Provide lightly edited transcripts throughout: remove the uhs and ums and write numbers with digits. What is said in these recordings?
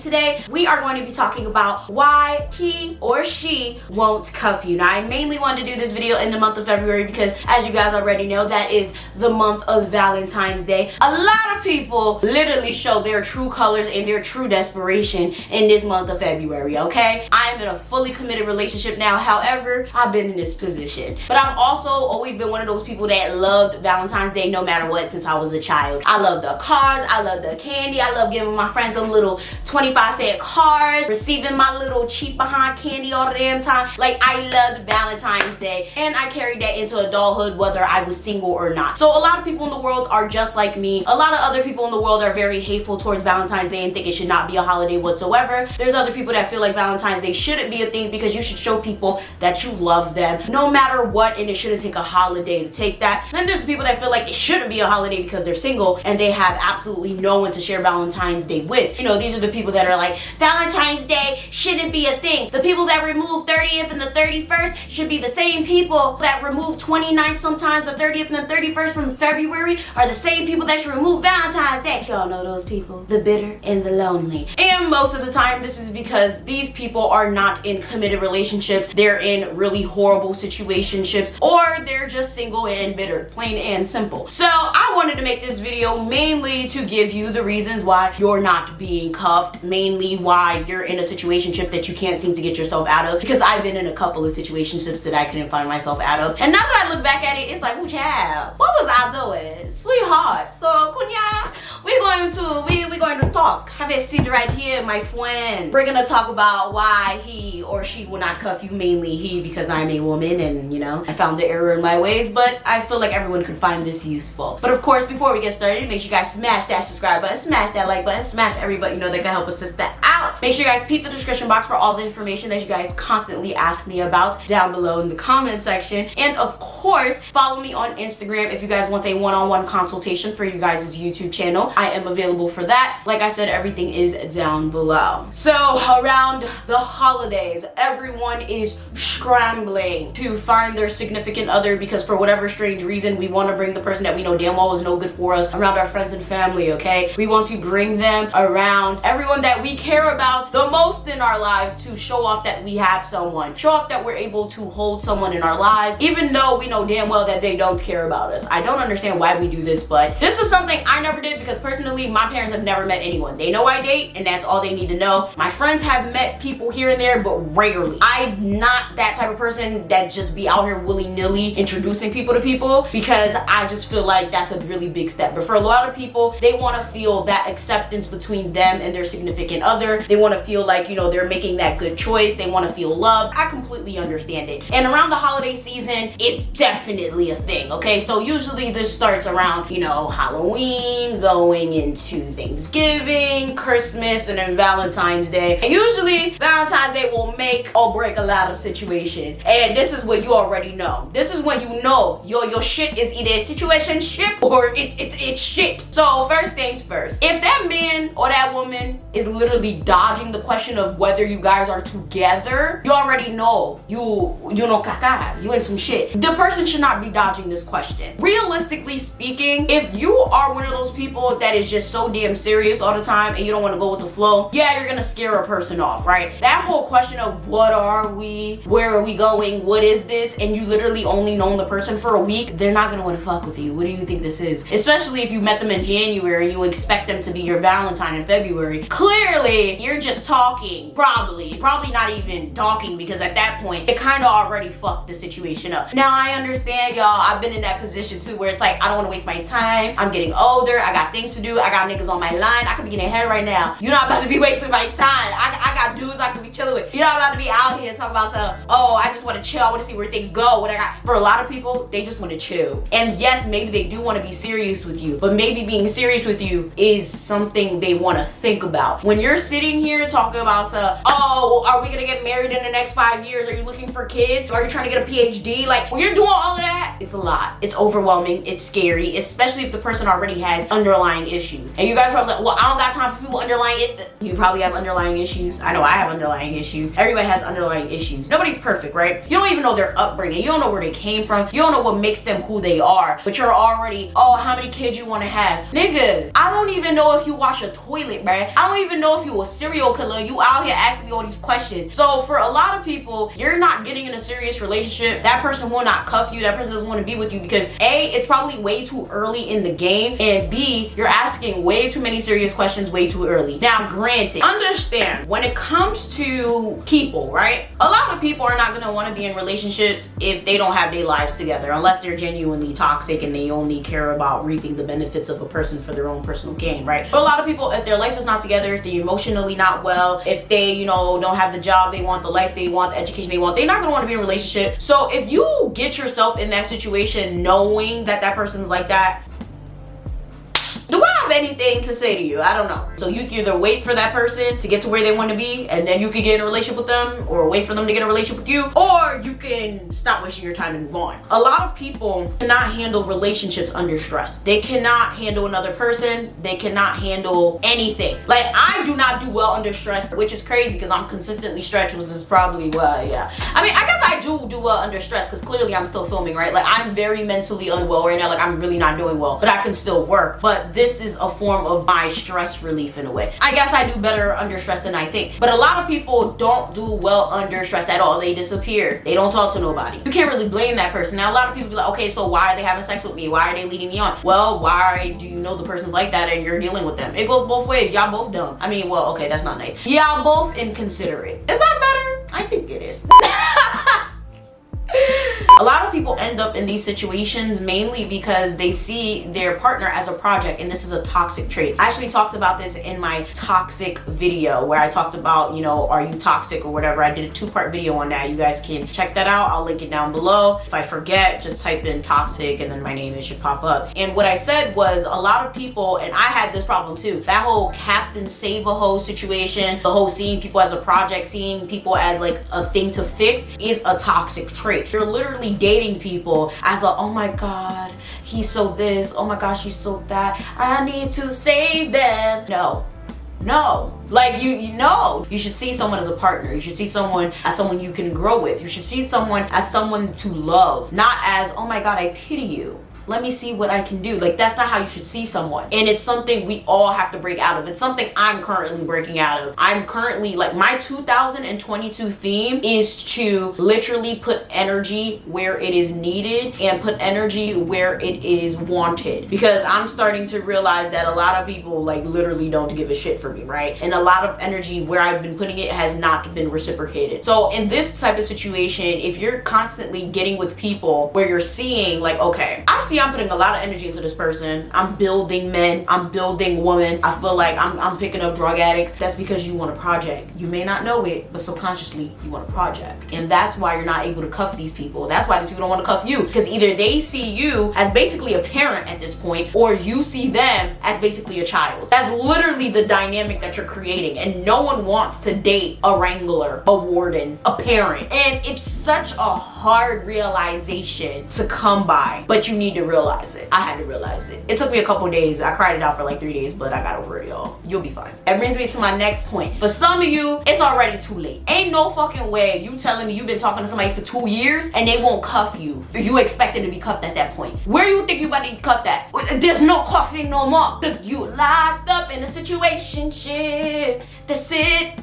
today we are going to be talking about why he or she won't cuff you. Now, I mainly wanted to do this video in the month of February because, as you guys already know, that is the month of Valentine's Day. A lot of people literally show their true colors and their true desperation in this month of February, okay? I am in a fully committed relationship now. However, I've been in this position. But I've also always been one of those people that loved Valentine's Day no matter what since I was a child. I love the cards, I love the candy, I love giving my friends them little 25-cent cards, receiving my little cheap behind candy all the damn time. Like, I loved Valentine's Day, and I carried that into adulthood whether I was single or not. So a lot of people in the world are just like me. A lot of other people in the world are very hateful towards Valentine's Day and think it should not be a holiday whatsoever. There's other people that feel like Valentine's Day shouldn't be a thing because you should show people that you love them no matter what, and it shouldn't take a holiday to take that. Then there's people that feel like it shouldn't be a holiday because they're single and they have absolutely no one to share Valentine's Day with. You know, these are the people that are like, Valentine's Day shouldn't be a thing. The people that remove 30th and the 31st should be the same people that remove 29th, sometimes the 30th and the 31st from February are the same people that should remove Valentine's Day. Y'all know those people, the bitter and the lonely. And most of the time this is because these people are not in committed relationships. They're in really horrible situationships, or they're just single and bitter, plain and simple. So I wanted to make this video mainly to give you the reasons why you're not being cuffed, mainly why you're in a situationship that you can't seem to get yourself out of, because I've been in a couple of situationships that I couldn't find myself out of. And now that I look back at it, it's like, ooh, child, what was I doing? Sweetheart. So Kunya, we're going to talk. Have a seat right here, my friend. We're gonna talk about why he or she will not cuff you, mainly he, because I'm a woman and, you know, I found the error in my ways, but I feel like everyone can find this useful. But of course, before we get started, make sure you guys smash that subscribe button, smash that like button, smash every button you know that can help assist that out. Make sure you guys peep the description box for all the information that you guys constantly ask me about down below in the comment section. And of course, follow me on Instagram if you guys want a one-on-one consultation for you guys' YouTube channel. I am available for that. Like I said, everything is down below. So around the holidays, everyone is scrambling to find their significant other because for whatever strange reason, we want to bring the person that we know damn well is no good for us around our friends and family, okay? We want to bring them around everyone that we care about the most in our lives to show off that we have someone. Show off that we're able to hold someone in our lives, even though we know damn well that they don't care about us. I don't understand why we do this, but this is something I never did because personally, my parents have never met anyone. They know I date, and that's all they need to know. My friends have met people here and there, but rarely. I'm not that type of person that just be out here willy-nilly introducing people to people because I just feel like that's a really big step. But for a lot of people, they want to feel that acceptance between them and their significant other. They want to feel like, you know, they're making that good choice. They want to feel loved. I completely understand it. And around the holiday season, it's definitely a thing, okay? So usually this starts around, you know, Halloween, going into Thanksgiving, Christmas, and then Valentine's Day. And usually Valentine's Day will make or break a lot of situations. And this is what you already know. This is when you know your shit is either a situationship or it's shit. So first things first, if that man or that woman is literally dodging the question of whether you guys are together, you already know you know caca, you in some shit. The person should not be dodging this question. Realistically speaking, if you are one of those people that is just so damn serious all the time and you don't want to go with the flow, yeah, you're gonna scare a person off, right? That whole question of what are we, where are we going, what is this, and you literally only known the person for a week, they're not gonna want to fuck with you. What do you think this is? Especially if you met them in January and you expect them to be your Valentine in February. Clearly, you're just talking. Probably not even talking, because at that point, it kind of already fucked the situation up. Now, I understand, y'all. I've been in that position too, where it's like, I don't want to waste my time. I'm getting older. I got things to do. I got niggas on my line. I could be getting ahead right now. You're not about to be wasting my time. I got dudes I could be chilling with. You're not about to be out here talking about some, oh, I just want to chill. I want to see where things go. What I got. For a lot of people, they just want to chill. And yes, maybe they do want to be serious with you, but maybe being serious with you is something they want to think about. When you're sitting here talking about some, oh, are we gonna get married in the next 5 years? Are you looking for kids? Are you trying to get a PhD? Like, when you're doing all of that, it's a lot. It's overwhelming. It's scary, especially if the person already has underlying issues. And you guys are probably like, well, I don't got time for people underlying it. You probably have underlying issues. I know I have underlying issues. Everybody has underlying issues. Nobody's perfect, right? You don't even know their upbringing. You don't know where they came from. You don't know what makes them who they are. But you're already, oh, how many kids you want to have? Nigga, I don't even know if you wash a toilet, bruh. I don't even know if you a serial killer. You out here asking me all these questions. So for a lot of people, you're not getting in a serious relationship. That person will not cuff you. That person doesn't want to be with you because A, it's probably way too early in the game, and B, you're asking way too many serious questions way too early. Now, granted, understand when it comes to people, right? A lot of people are not gonna want to be in relationships if they don't have their lives together, unless they're genuinely toxic and they only care about reaping the benefits of a person for their own personal gain, right? But a lot of people, if their life is not together, if they're emotionally not well, if they, you know, don't have the job they want, the life they want, the education they want, they're not gonna want to be in a relationship. So if you get yourself in that situation knowing that that person's like that, do I have anything to say to you? I don't know. So you can either wait for that person to get to where they want to be and then you can get in a relationship with them, or wait for them to get in a relationship with you, or you can stop wasting your time and move on. A lot of people cannot handle relationships under stress. They cannot handle another person. They cannot handle anything. Like, I do not do well under stress, which is crazy because I'm consistently stretched, which is probably why, yeah. I mean, I guess I do well under stress because clearly I'm still filming, right? Like, I'm very mentally unwell right now. Like, I'm really not doing well, but I can still work. But this is a form of my stress relief in a way. I guess I do better under stress than I think. But a lot of people don't do well under stress at all. They disappear. They don't talk to nobody. You can't really blame that person. Now, a lot of people be like, okay, so why are they having sex with me? Why are they leading me on? Well, why do you know the person's like that and you're dealing with them? It goes both ways. Y'all both dumb. I mean, well, okay, that's not nice. Y'all both inconsiderate. Is that better? I think it is. A lot of people end up in these situations mainly because they see their partner as a project, and this is a toxic trait. I actually talked about this in my toxic video where I talked about, you know, are you toxic or whatever. I did a 2-part video on that. You guys can check that out. I'll link it down below. If I forget, just type in toxic and then my name, it should pop up. And what I said was a lot of people, and I had this problem too, that whole Captain Save-A-Ho situation, the whole seeing people as a project, seeing people as like a thing to fix is a toxic trait. You're literally dating people as a, oh my god, he's so this, oh my gosh, she's so that, I need to save them. No, like you know, you should see someone as a partner. You should see someone as someone you can grow with. You should see someone as someone to love, not as, oh my god, I pity you, let me see what I can do. Like, that's not how you should see someone. And it's something we all have to break out of. It's something I'm currently breaking out of. I'm currently, like, my 2022 theme is to literally put energy where it is needed and put energy where it is wanted. Because I'm starting to realize that a lot of people, like, literally don't give a shit for me, right? And a lot of energy where I've been putting it has not been reciprocated. So in this type of situation, if you're constantly getting with people where you're seeing, like, okay, I see I'm putting a lot of energy into this person. I'm building men. I'm building women. I feel like I'm picking up drug addicts. That's because you want a project. You may not know it, but subconsciously you want a project. And that's why you're not able to cuff these people. That's why these people don't want to cuff you. Because either they see you as basically a parent at this point, or you see them as basically a child. That's literally the dynamic that you're creating. And no one wants to date a wrangler, a warden, a parent. And it's such a hard realization to come by, but you need to realize it. I had to realize it. It took me a couple days. I cried it out for like 3 days, but I got over it, y'all. You'll be fine. That brings me to my next point. For some of you, it's already too late. Ain't no fucking way you telling me you've been talking to somebody for 2 years and they won't cuff you. You expected to be cuffed at that point. Where you think you about to cut that? There's no cuffing no more. Cause you locked up in a situationship. That's it.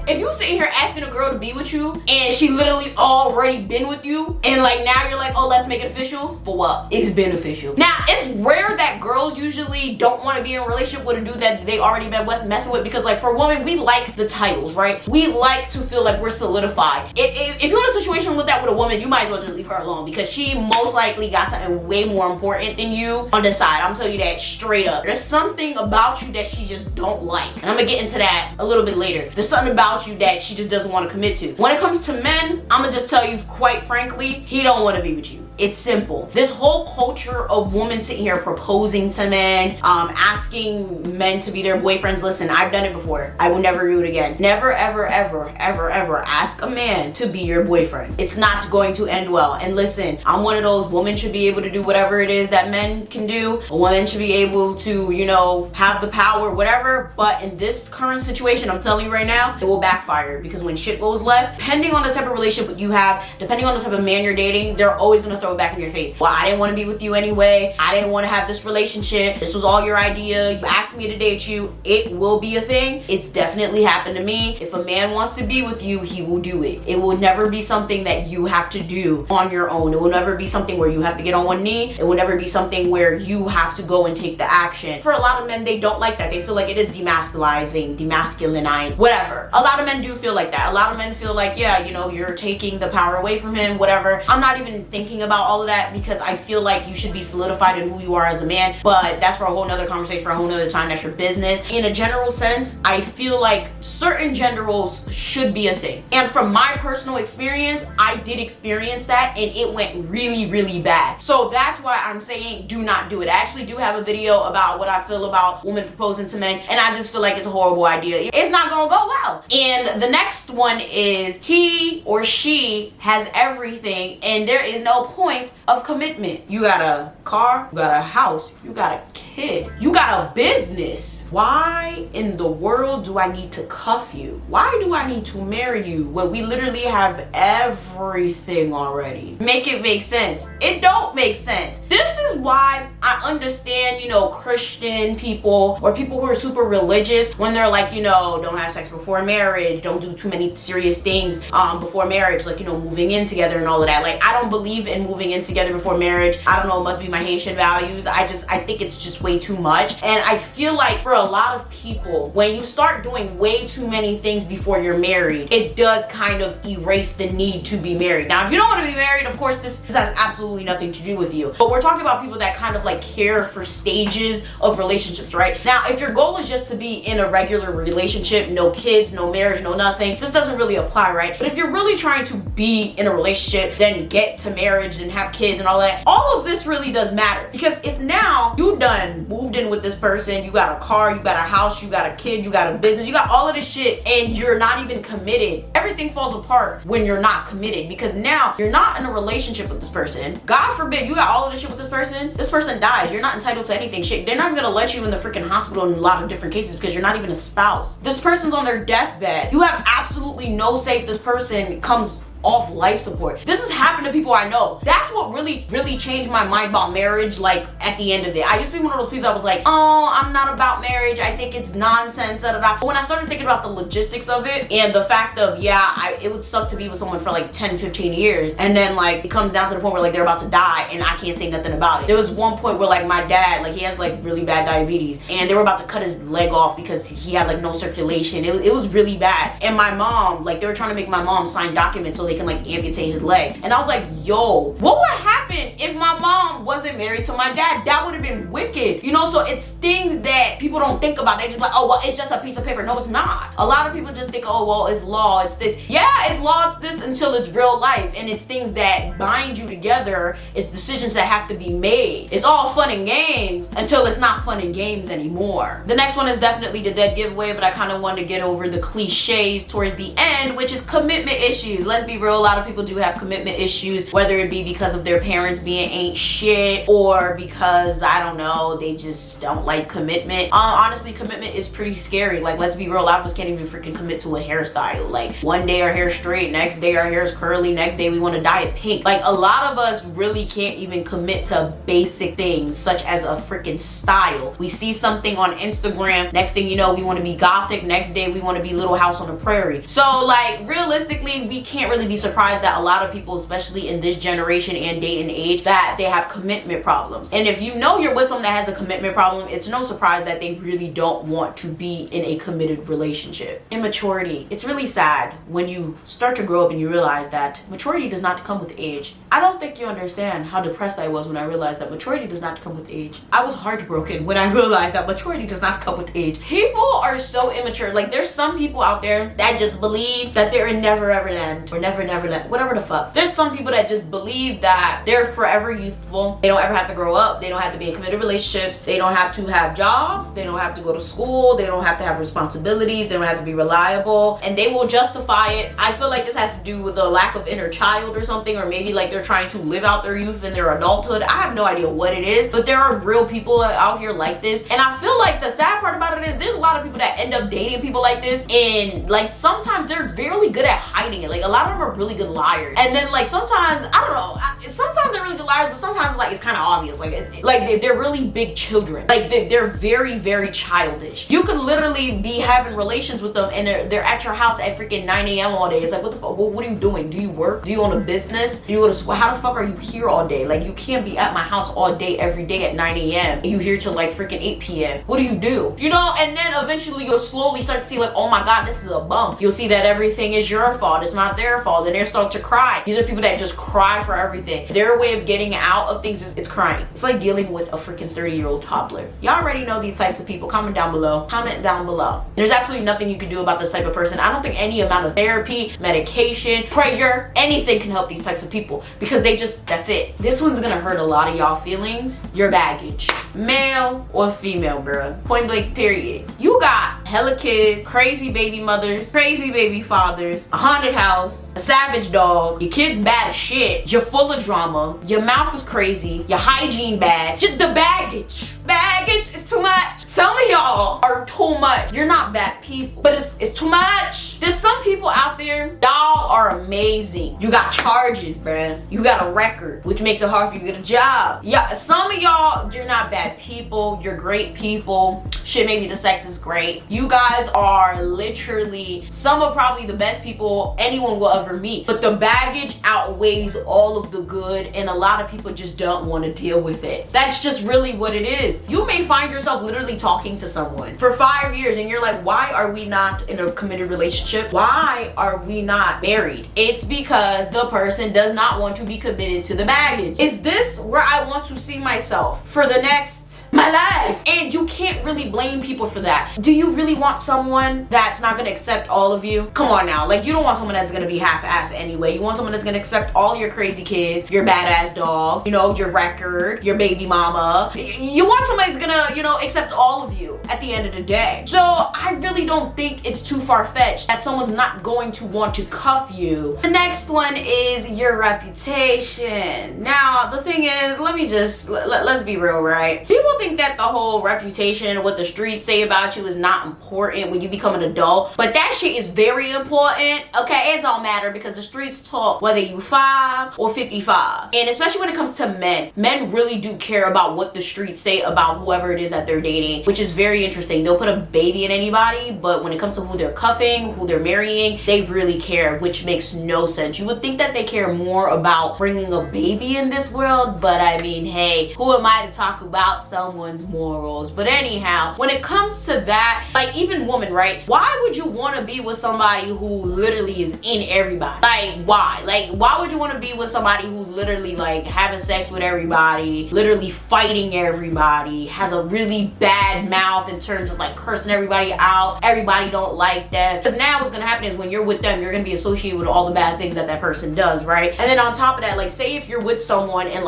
If you sitting here asking a girl to be with you and she literally already been with you and like now you're like, oh, let's make it official. For what? It's beneficial. Now, it's rare that girls usually don't want to be in a relationship with a dude that they already been messing with, because like for women, we like the titles, right? We like to feel like we're solidified. If you're in a situation with that with a woman, you might as well just leave her alone, because she most likely got something way more important than you on the side. I'm telling you that straight up. There's something about you that she just don't like. And I'm gonna get into that a little bit later. There's something about you that she just doesn't want to commit to. When it comes to men, I'm gonna just tell you quite frankly, he don't want to be with you. It's simple. This whole culture of women sitting here proposing to men, asking men to be their boyfriends. Listen, I've done it before. I will never do it again. Never, ever, ever, ever, ever ask a man to be your boyfriend. It's not going to end well. And listen, I'm one of those, women should be able to do whatever it is that men can do. A woman should be able to, you know, have the power, whatever. But in this current situation, I'm telling you right now, it will backfire, because when shit goes left, depending on the type of relationship you have, depending on the type of man you're dating, they're always gonna throw it back in your face. Well, I didn't want to be with you anyway. I didn't want to have this relationship. This was all your idea. You asked me to date you. It will be a thing. It's definitely happened to me. If a man wants to be with you, he will do it. It will never be something that you have to do on your own. It will never be something where you have to get on one knee. It will never be something where you have to go and take the action. For a lot of men, they don't like that. They feel like it is demasculinizing, whatever. A lot of men do feel like that. A lot of men feel like, yeah, you know, you're taking the power away from him, whatever. I'm not even thinking about all of that, because I feel like you should be solidified in who you are as a man, but that's for a whole nother conversation, for a whole nother time. That's your business. In a general sense, I feel like certain gender roles should be a thing. And from my personal experience, I did experience that, and it went really, really bad. So that's why I'm saying do not do it. I actually do have a video about what I feel about women proposing to men, and I just feel like it's a horrible idea. It's not gonna go well. And the next one is he or she has everything and there is no point of commitment. You got a car, you got a house, you got a kid, you got a business. Why in the world do I need to cuff you? Why do I need to marry you when we literally have everything already? Make it make sense. It don't make sense. This is why I understand, you know, Christian people or people who are super religious when they're like, you know, don't have sex before marriage, don't do too many serious things before marriage, like, you know, moving in together and all of that. Like, I don't believe in moving in together before marriage. I don't know, it must be my Haitian values. I think it's just way too much. And I feel like for a lot of people, when you start doing way too many things before you're married, it does kind of erase the need to be married. Now, if you don't want to be married, of course, this has absolutely nothing to do with you. But we're talking about people that kind of like care for stages of relationships, right? Now, if your goal is just to be in a regular relationship, no kids, no marriage, no nothing, this doesn't really apply, right? But if you're really trying to be in a relationship, then get to marriage and have kids and all that, all of this really does matter. Because if now you done moved in with this person, you got a car, you got a house, you got a kid, you got a business, you got all of this shit, and you're not even committed, everything falls apart when you're not committed. Because now you're not in a relationship with this person. God forbid you got all of this shit with this person dies, you're not entitled to anything. Shit, they're not even gonna let you in the freaking hospital in a lot of different cases because you're not even a spouse. This person's on their deathbed. You have absolutely no say if this person comes off life support. This has happened to people I know. That's what really changed my mind about marriage. Like, at the end of it, I used to be one of those people that was like, oh, I'm not about marriage, I think it's nonsense, da, da, da. But when I started thinking about the logistics of it and the fact of, yeah, it would suck to be with someone for like 10-15 years, and then like it comes down to the point where like they're about to die and I can't say nothing about it. There was one point where like my dad, like he has like really bad diabetes, and they were about to cut his leg off because he had like no circulation. It was really bad. And my mom, like they were trying to make my mom sign documents so they can like amputate his leg. And I was like, yo, what would happen if my mom wasn't married to my dad? That would have been wicked, you know? So it's things that people don't think about. They just like, oh, well, it's just a piece of paper. No, it's not. A lot of people just think, oh, well, it's law, it's this. Yeah, it's law, it's this, until it's real life. And it's things that bind you together. It's decisions that have to be made. It's all fun and games until it's not fun and games anymore. The next one is definitely the dead giveaway, but I kind of wanted to get over the cliches towards the end, which is commitment issues. Let's be real, a lot of people do have commitment issues, whether it be because of their parents being ain't shit or because, I don't know, they just don't like commitment. Honestly, commitment is pretty scary. Like, let's be real, a lot of us can't even freaking commit to a hairstyle. Like, one day our hair's straight, next day our hair is curly, next day we want to dye it pink. Like, a lot of us really can't even commit to basic things such as a freaking style. We see something on Instagram, next thing you know, we want to be gothic, next day we want to be Little House on the Prairie. So like, realistically, we can't really be surprised that a lot of people, especially in this generation and day and age, that they have commitment problems. And if you know you're with someone that has a commitment problem, it's no surprise that they really don't want to be in a committed relationship. Immaturity. It's really sad when you start to grow up and you realize that maturity does not come with age. I don't think you understand how depressed I was when I realized that maturity does not come with age. I was heartbroken when I realized that maturity does not come with age. People are so immature. Like, there's some people out there that just believe that they're in never ever land or never land, whatever the fuck. There's some people that just believe that they're forever youthful. They don't ever have to grow up. They don't have to be in committed relationships. They don't have to have jobs. They don't have to go to school. They don't have to have responsibilities. They don't have to be reliable, and they will justify it. I feel like this has to do with a lack of inner child or something, or maybe like they're trying to live out their youth in their adulthood. I have no idea what it is, but there are real people out here like this, and I feel like the sad part about it is there's a lot of people that end up dating people like this, and like sometimes they're really good at hiding it. Like, a lot of them are really good liars, and then like sometimes, I don't know, sometimes they're really good liars, but sometimes like it's kind of obvious. Like they're really big children. Like they're very, very childish. You could literally be having relations with them, and they're at your house at freaking 9 a.m. all day. It's like, what the fuck? What are you doing? Do you work? Do you own a business? Do you go to school? How the fuck are you here all day? Like, you can't be at my house all day every day at 9 a.m. and you here till like freaking 8 p.m. What do you do? You know, and then eventually you'll slowly start to see like, oh my god, this is a bum. You'll see that everything is your fault. It's not their fault. Then they start to cry. These are people that just cry for everything. Their way of getting out of things is it's crying. It's like dealing with a freaking 30-year-old toddler. Y'all already know these types of people. Comment down below. Comment down below. There's absolutely nothing you can do about this type of person. I don't think any amount of therapy, medication, prayer, anything can help these types of people, because they just, that's it. This one's gonna hurt a lot of y'all feelings. Your baggage. Male or female, bruh. Point blank, period. You got hella kids, crazy baby mothers, crazy baby fathers, a haunted house, a savage dog, your kid's bad as shit, you're full of drama, your mouth is crazy, your hygiene bad, just the baggage. Baggage is too much. Some of y'all are too much. You're not bad people, but it's too much. There's some people out there, y'all are amazing. You got charges, bruh. You got a record, which makes it hard for you to get a job. Yeah, some of y'all, you're not bad people. You're great people. Shit, maybe the sex is great. You guys are literally some of probably the best people anyone will ever meet. But the baggage outweighs all of the good, and a lot of people just don't want to deal with it. That's just really what it is. You may find yourself literally talking to someone for 5 years and you're like, why are we not in a committed relationship? Why are we not married? It's because the person does not want to be committed to the baggage. Is this where I want to see myself for the next my life? And you can't really blame people for that. Do you really want someone that's not gonna accept all of you? Come on now, like, you don't want someone that's gonna be half-assed anyway. You want someone that's gonna accept all your crazy kids, your badass dog, you know, your record, your baby mama. You want somebody that's gonna, you know, accept all of you at the end of the day. So I really don't think it's too far-fetched that someone's not going to want to cuff you. The next one is your reputation. Now, the thing is, let's be real, right? People think that the whole reputation, what the streets say about you, is not important when you become an adult, but that shit is very important. Okay, it don't matter, because the streets talk whether you 5 or 55. And especially when it comes to men really do care about what the streets say about whoever it is that they're dating, which is very interesting. They'll put a baby in anybody, but when it comes to who they're cuffing, who they're marrying, they really care, which makes no sense. You would think that they care more about bringing a baby in this world, but I mean, hey, who am I to talk about someone's morals? But anyhow, when it comes to that, like, even women, right? Why would you want to be with somebody who literally is in everybody? Like, why? Like, why would you want to be with somebody who's literally like having sex with everybody, literally fighting everybody, has a really bad mouth in terms of like cursing everybody out? Everybody don't like that. Because now what's gonna happen is when you're with them, you're gonna be associated with all the bad things that person does, right? And then on top of that, like, say if you're with someone and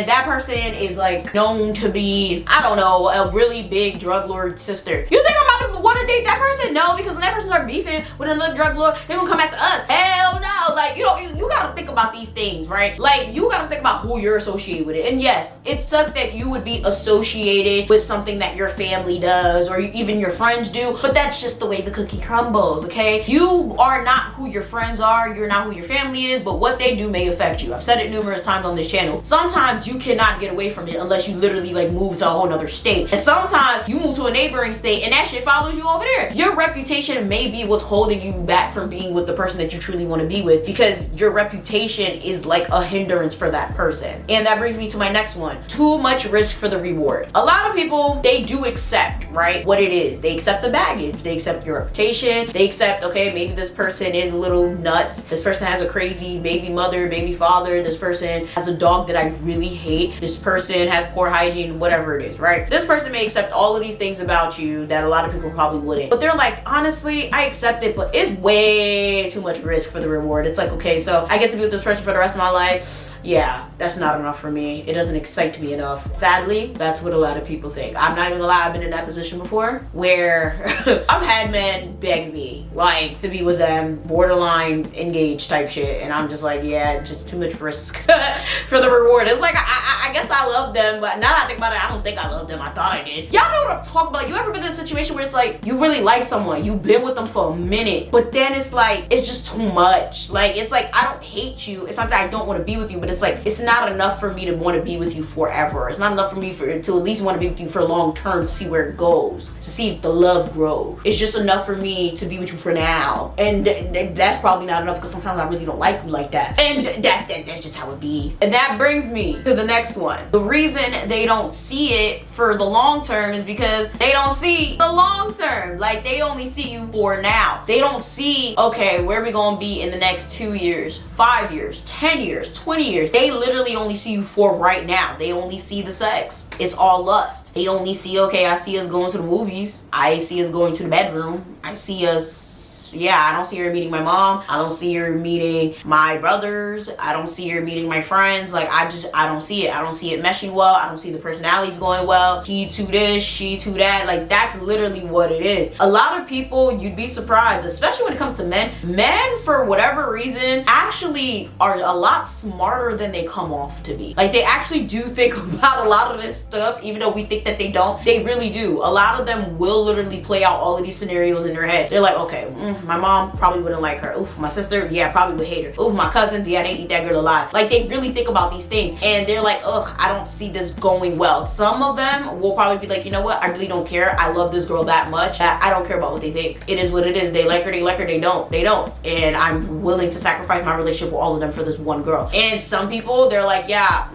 that person is like known to be, I don't know, a really big drug lord sister, you think I'm about to want to date that person? No, because when that person start beefing with another drug lord, they're gonna come after us. Hell no. Like, you know, you gotta think about these things, right? Like, you gotta think about who you're associated with it. And yes, it sucks that you would be associated with something that your family does or even your friends do, but that's just the way the cookie crumbles, okay? You are not who your friends are, you're not who your family is, but what they do may affect you. I've said it numerous times on this channel. Sometimes you cannot get away from it unless you literally like move to a whole nother state. And sometimes you move to a neighboring state and that shit follows you over there. Your reputation may be what's holding you back from being with the person that you truly want to be with, because your reputation reputation is like a hindrance for that person. And that brings me to my next one. Too much risk for the reward. A lot of people, they do accept, right, what it is. They accept the baggage. They accept your reputation. They accept, okay, maybe this person is a little nuts. This person has a crazy baby mother, baby father. This person has a dog that I really hate. This person has poor hygiene, whatever it is, right? This person may accept all of these things about you that a lot of people probably wouldn't. But they're like, honestly, I accept it, but it's way too much risk for the reward. It's like, okay, so I get to be with this person for the rest of my life. Yeah, that's not enough for me. It doesn't excite me enough. Sadly, that's what a lot of people think. I'm not even gonna lie, I've been in that position before where I've had men beg me like to be with them, borderline engaged type shit, and I'm just like, yeah, just too much risk for the reward. It's like, I guess I love them, but now that I think about it, I don't think I love them. I thought I did. Y'all know what I'm talking about. Like, you ever been in a situation where it's like, you really like someone, you've been with them for a minute, but then it's like, it's just too much. Like, it's like, I don't hate you. It's not that I don't want to be with you, but it's like, it's not enough for me to want to be with you forever. It's not enough for me to at least want to be with you for long term, to see where it goes, to see if the love grows. It's just enough for me to be with you for now. And that's probably not enough, because sometimes I really don't like you like that. And that's just how it be. And that brings me to the next one. The reason they don't see it for the long term is because they don't see the long term. Like, they only see you for now. They don't see, okay, where we gonna be in the next 2 years, 5 years, 10 years, 20 years. They literally only see you for right now. They only see the sex. It's all lust. They only see, okay, I see us going to the movies. I see us going to the bedroom. I see us, yeah, I don't see her meeting my mom. I don't see her meeting my brothers. I don't see her meeting my friends. Like, I don't see it. I don't see it meshing well. I don't see the personalities going well. He to this, she to that. Like, that's literally what it is. A lot of people, you'd be surprised, especially when it comes to men. Men, for whatever reason, actually are a lot smarter than they come off to be. Like, they actually do think about a lot of this stuff, even though we think that they don't. They really do. A lot of them will literally play out all of these scenarios in their head. They're like, okay, my mom probably wouldn't like her. Oof, my sister, yeah, probably would hate her. Oof, my cousins, yeah, they eat that girl alive. Like, they really think about these things, and they're like, ugh, I don't see this going well. Some of them will probably be like, you know what, I really don't care. I love this girl that much. I don't care about what they think. It is what it is. They like her, they don't. And I'm willing to sacrifice my relationship with all of them for this one girl. And some people, they're like, yeah,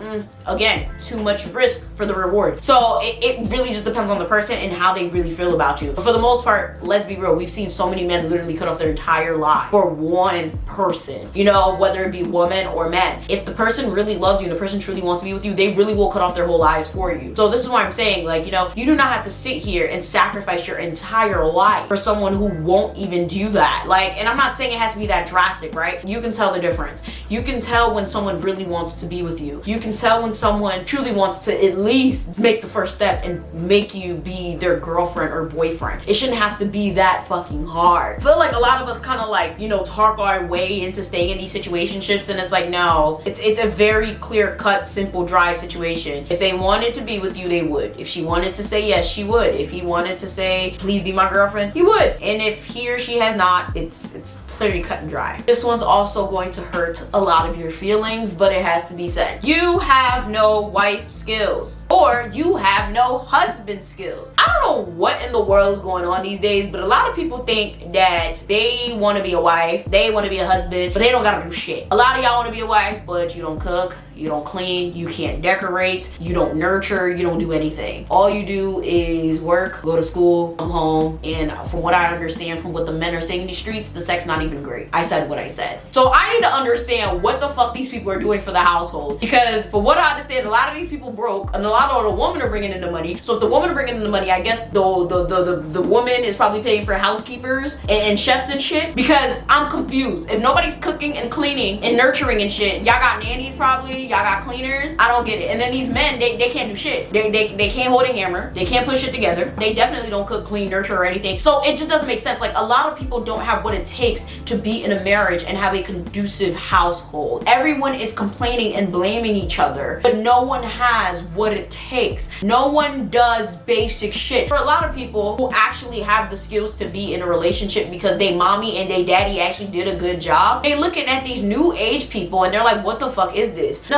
again, too much risk for the reward. So it really just depends on the person and how they really feel about you. But for the most part, let's be real, we've seen so many men literally cut off their entire life for one person, you know, whether it be woman or man. If the person really loves you and the person truly wants to be with you, they really will cut off their whole lives for you. So this is why I'm saying, like, you know, you do not have to sit here and sacrifice your entire life for someone who won't even do that. Like, and I'm not saying it has to be that drastic, right? You can tell the difference. You can tell when someone really wants to be with you. You can tell when someone truly wants to at least make the first step and make you be their girlfriend or boyfriend. It shouldn't have to be that fucking hard. I feel like a lot of us kind of like, you know, talk our way into staying in these situationships, and it's like, no, it's a very clear cut, simple, dry situation. If they wanted to be with you, they would. If she wanted to say yes, she would. If he wanted to say, please be my girlfriend, he would. And if he or she has not, it's clearly cut and dry. This one's also going to hurt a lot of your feelings, but it has to be said. You have no wife skills, or you have no husband skills. I don't know what in the world is going on these days, but a lot of people think that they want to be a wife, they want to be a husband, but they don't gotta do shit. A lot of y'all want to be a wife, but you don't cook, you don't clean, you can't decorate, you don't nurture, you don't do anything. All you do is work, go to school, come home, and from what I understand from what the men are saying in the streets, the sex not even great. I said what I said. So I need to understand what the fuck these people are doing for the household, because for what I understand, a lot of these people broke, and a lot of the women are bringing in the money. So if the woman are bringing in the money, I guess the woman is probably paying for housekeepers and chefs and shit, because I'm confused. If nobody's cooking and cleaning and nurturing and shit, y'all got nannies probably, y'all got cleaners. I don't get it. And then these men, they can't do shit. They can't hold a hammer. They can't push it together. They definitely don't cook, clean, nurture, or anything. So it just doesn't make sense. Like, a lot of people don't have what it takes to be in a marriage and have a conducive household. Everyone is complaining and blaming each other, but no one has what it takes. No one does basic shit. For a lot of people who actually have the skills to be in a relationship because they mommy and they daddy actually did a good job, they looking at these new age people and they're like, what the fuck is this? In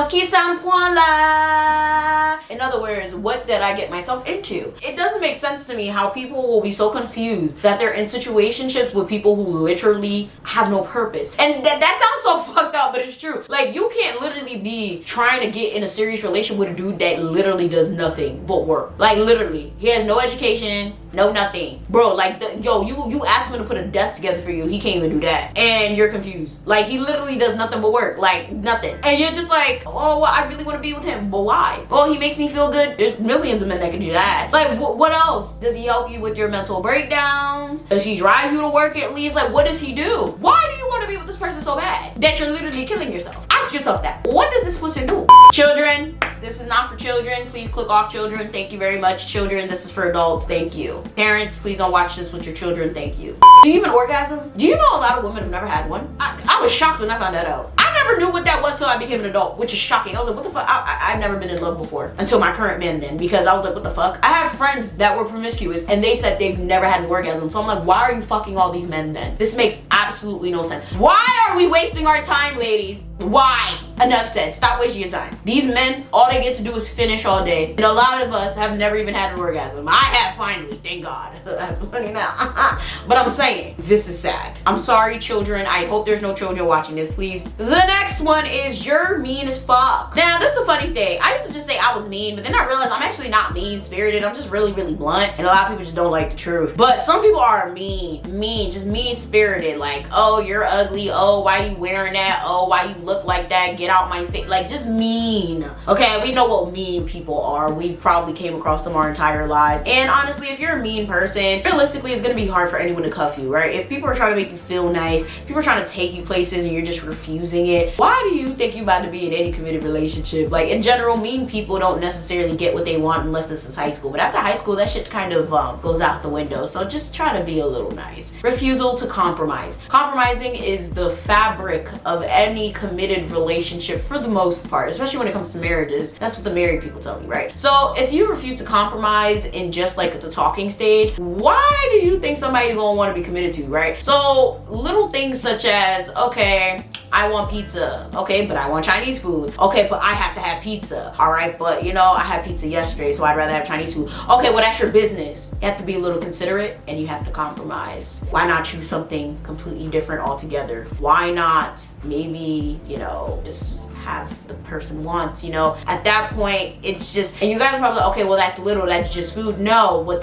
other words, what did I get myself into? It doesn't make sense to me how people will be so confused that they're in situationships with people who literally literally have no purpose. And that sounds so fucked up, but it's true. Like, you can't literally be trying to get in a serious relationship with a dude that literally does nothing but work. Like, literally, he has no education, no nothing, bro. Like, you ask him to put a desk together for you, he can't even do that, and you're confused. Like, he literally does nothing but work, like nothing, and you're just like, oh, well, I really want to be with him, but why? Oh, he makes me feel good. There's millions of men that can do that. Like, what else? Does he help you with your mental breakdowns? Does he drive you to work at least? Like, what does he do? Why do you want to be with this person so bad that you're literally killing yourself? Ask yourself that. What does this person do? Children, this is not for children. Please click off children. Thank you very much. Children, this is for adults. Thank you. Parents, please don't watch this with your children. Thank you. Do you even orgasm? Do you know a lot of women have never had one? I was shocked when I found that out. I never knew what that was till I became an adult, which is shocking. I was like, what the fuck? I've never been in love before until my current man then, because I was like, what the fuck? I have friends that were promiscuous and they said they've never had an orgasm. So I'm like, why are you fucking all these men then? This makes absolutely no sense. Why are we wasting our time, ladies? Why? Enough said. Stop wasting your time. These men, all they get to do is finish all day. And a lot of us have never even had an orgasm. I have finally, thank God. I have plenty now. But I'm saying, this is sad. I'm sorry, children. I hope there's no children watching this, please. The next one is you're mean as fuck. Now, this is the funny thing. I used to just say I was mean, but then I realized I'm actually not mean-spirited. I'm just really, really blunt. And a lot of people just don't like the truth. But some people are mean, just mean-spirited. Like, oh, you're ugly. Oh, why you wearing that? Oh, why you look like that? Get out my face. Like, just mean. Okay, we know what mean people are. We've probably came across them our entire lives. And honestly, if you're a mean person, realistically, it's gonna be hard for anyone to cuff you, right? If people are trying to make you feel nice, people are trying to take you places and you're just refusing it, why do you think you're about to be in any committed relationship? Like, in general, mean people don't necessarily get what they want unless this is high school. But after high school, that shit kind of goes out the window. So just try to be a little nice. Refusal to compromise. Compromising is the fabric of any committed relationship for the most part, especially when it comes to marriages. That's what the married people tell me, right? So if you refuse to compromise in just like the talking stage, why do you think somebody's gonna want to be committed to, right? So little things such as, okay, I want pizza. Okay, but I want Chinese food. Okay, but I have to have pizza. All right, but you know, I had pizza yesterday, so I'd rather have Chinese food. Okay, well, that's your business. You have to be a little considerate and you have to compromise. Why not choose something completely different altogether? Why not maybe, you know, just have the person wants, you know? At that point, it's just, and you guys are probably like, okay, well, that's little, that's just food. No, what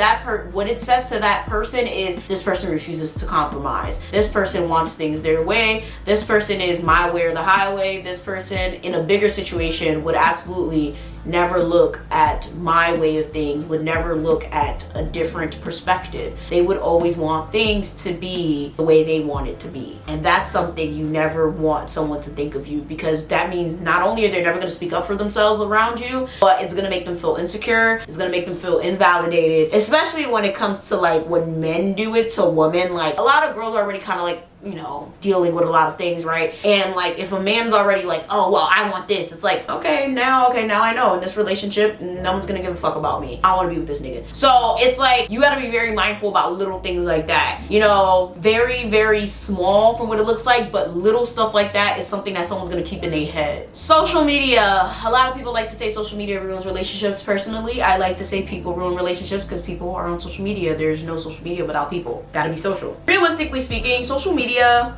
it says to that person is this person refuses to compromise. This person wants things their way. This person is my way or the highway. This person in a bigger situation would absolutely never look at my way of things, would never look at a different perspective. They would always want things to be the way they want it to be. And that's something you never want someone to think of you, because that means not only are they never going to speak up for themselves around you, but it's going to make them feel insecure. It's going to make them feel invalidated, especially when it comes to like when men do it to women. Like, a lot of girls are already kind of like, you know, dealing with a lot of things, right? And like, if a man's already like, oh, well, I want this, it's like, okay, now I know in this relationship, no one's gonna give a fuck about me. I want to be with this nigga. So it's like, you got to be very mindful about little things like that, you know, very, very small from what it looks like, but little stuff like that is something that someone's gonna keep in their head. Social media. A lot of people like to say social media ruins relationships. Personally, I like to say people ruin relationships because people are on social media. There's no social media without people. Gotta be social. Realistically speaking, social media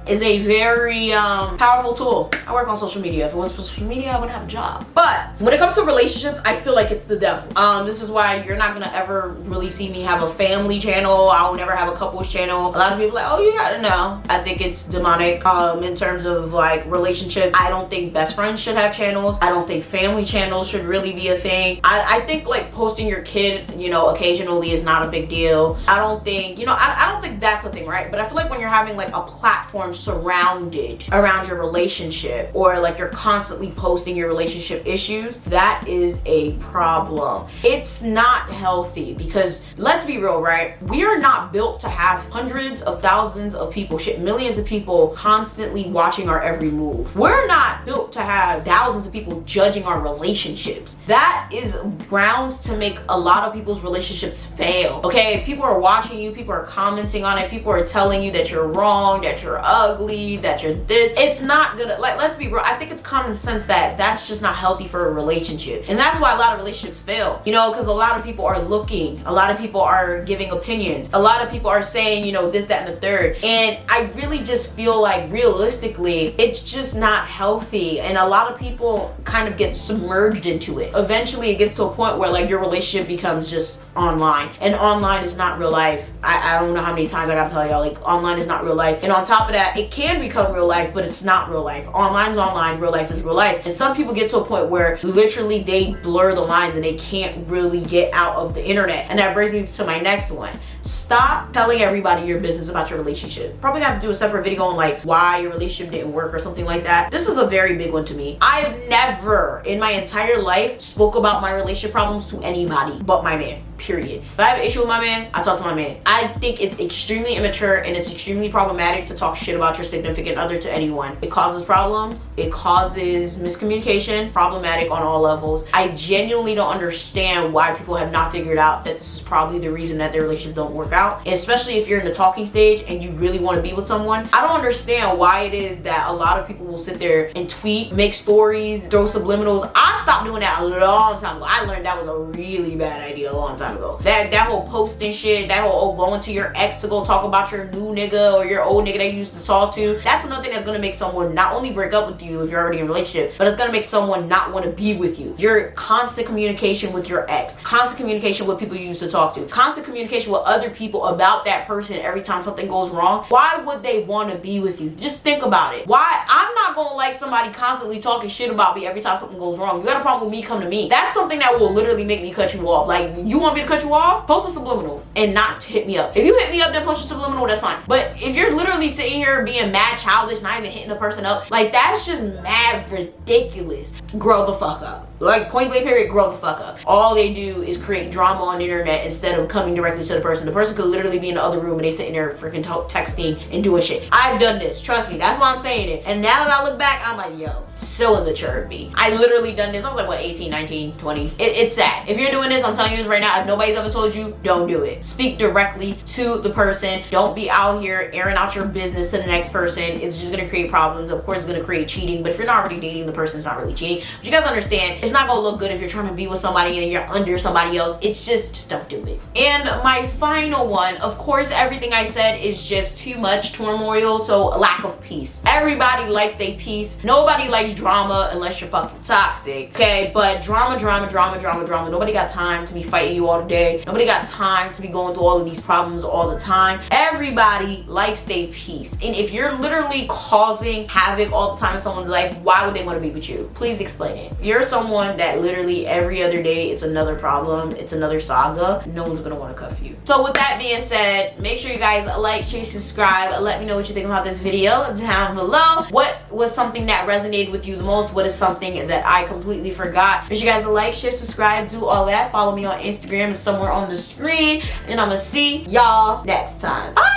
is a very powerful tool. I work on social media. If it wasn't for social media, I wouldn't have a job. But when it comes to relationships, I feel like it's the devil. This is why you're not gonna ever really see me have a family channel. I will never have a couples channel. A lot of people are like, oh, you gotta know. I think it's demonic in terms of like relationships. I don't think best friends should have channels. I don't think family channels should really be a thing. I think like posting your kid, you know, occasionally is not a big deal. I don't think, you know, I don't think that's a thing, right? But I feel like when you're having like a platform surrounded around your relationship, or like you're constantly posting your relationship issues, that is a problem. It's not healthy, because let's be real, right? We are not built to have hundreds of thousands of people, shit, millions of people constantly watching our every move. We're not built to have thousands of people judging our relationships. That is grounds to make a lot of people's relationships fail. Okay, people are watching you, people are commenting on it, people are telling you that you're wrong, that you're ugly, that you're this. It's not gonna, like, let's be real. I think it's common sense that that's just not healthy for a relationship. relationship. And that's why a lot of relationships fail, you know, because a lot of people are looking, a lot of people are giving opinions, a lot of people are saying, you know, this, that, and the third. And I really just feel like realistically, it's just not healthy. And a lot of people kind of get submerged into it. Eventually it gets to a point where like your relationship becomes just online, and online is not real life. I don't know how many times I gotta tell y'all, like, online is not real life. And on top of that, it can become real life, but it's not real life. Online is online, real life is real life. And some people get to a point where literally they blur the lines and they can't really get out of the internet. And that brings me to my next one. Stop telling everybody your business about your relationship. Probably gonna have to do a separate video on like why your relationship didn't work or something like that. This is a very big one to me. I've never in my entire life spoke about my relationship problems to anybody but my man. Period. If I have an issue with my man, I talk to my man. I think it's extremely immature and it's extremely problematic to talk shit about your significant other to anyone. It causes problems. It causes miscommunication. Problematic on all levels. I genuinely don't understand why people have not figured out that this is probably the reason that their relationships don't work out. And especially if you're in the talking stage and you really want to be with someone. I don't understand why it is that a lot of people will sit there and tweet, make stories, throw subliminals. I stopped doing that a long time ago. I learned that was a really bad idea a long time ago. That whole posting shit, that whole going to your ex to go talk about your new nigga or your old nigga that you used to talk to, that's another thing that's gonna make someone not only break up with you if you're already in a relationship, but it's gonna make someone not want to be with you. Your constant communication with your ex, constant communication with people you used to talk to, constant communication with other people about that person every time something goes wrong. Why would they want to be with you? Just think about it. Why? I'm not gonna like somebody constantly talking shit about me every time something goes wrong. You got a problem with me, come to me. That's something that will literally make me cut you off. Like, you want me to cut you off? Post a subliminal and not hit me up. If you hit me up, then post a subliminal, that's fine. But if you're literally sitting here being mad childish, not even hitting the person up, like, that's just mad ridiculous. Grow the fuck up. Like, point blank period, grow the fuck up. All they do is create drama on the internet instead of coming directly to the person. The person could literally be in the other room and they sitting there freaking texting and doing shit. I've done this, trust me, that's why I'm saying it. And now that I look back, I'm like, yo, so immature of me. I literally done this, I was like, what, 18, 19, 20? It's sad. If you're doing this, I'm telling you this right now, if nobody's ever told you, don't do it. Speak directly to the person. Don't be out here airing out your business to the next person. It's just gonna create problems. Of course, it's gonna create cheating, but if you're not already dating the person, it's not really cheating. But you guys understand, it's not gonna look good if you're trying to be with somebody and you're under somebody else. It's just don't do it. And my final one, of course, everything I said is just too much turmoil, so lack of peace. Everybody likes their peace. Nobody likes drama unless you're fucking toxic, okay? But drama. Nobody got time to be fighting you all day. Nobody got time to be going through all of these problems all the time. Everybody likes their peace. And if you're literally causing havoc all the time in someone's life, why would they want to be with you? Please explain it. If you're someone that literally every other day it's another problem, it's another saga, no one's gonna want to cuff you. So with that being said, make sure you guys like, share, subscribe. Let me know what you think about this video down below. What was something that resonated with you the most? What is something that I completely forgot? Make sure you guys like, share, subscribe, do all that. Follow me on Instagram, it's somewhere on the screen, and I'm gonna see y'all next time. Bye.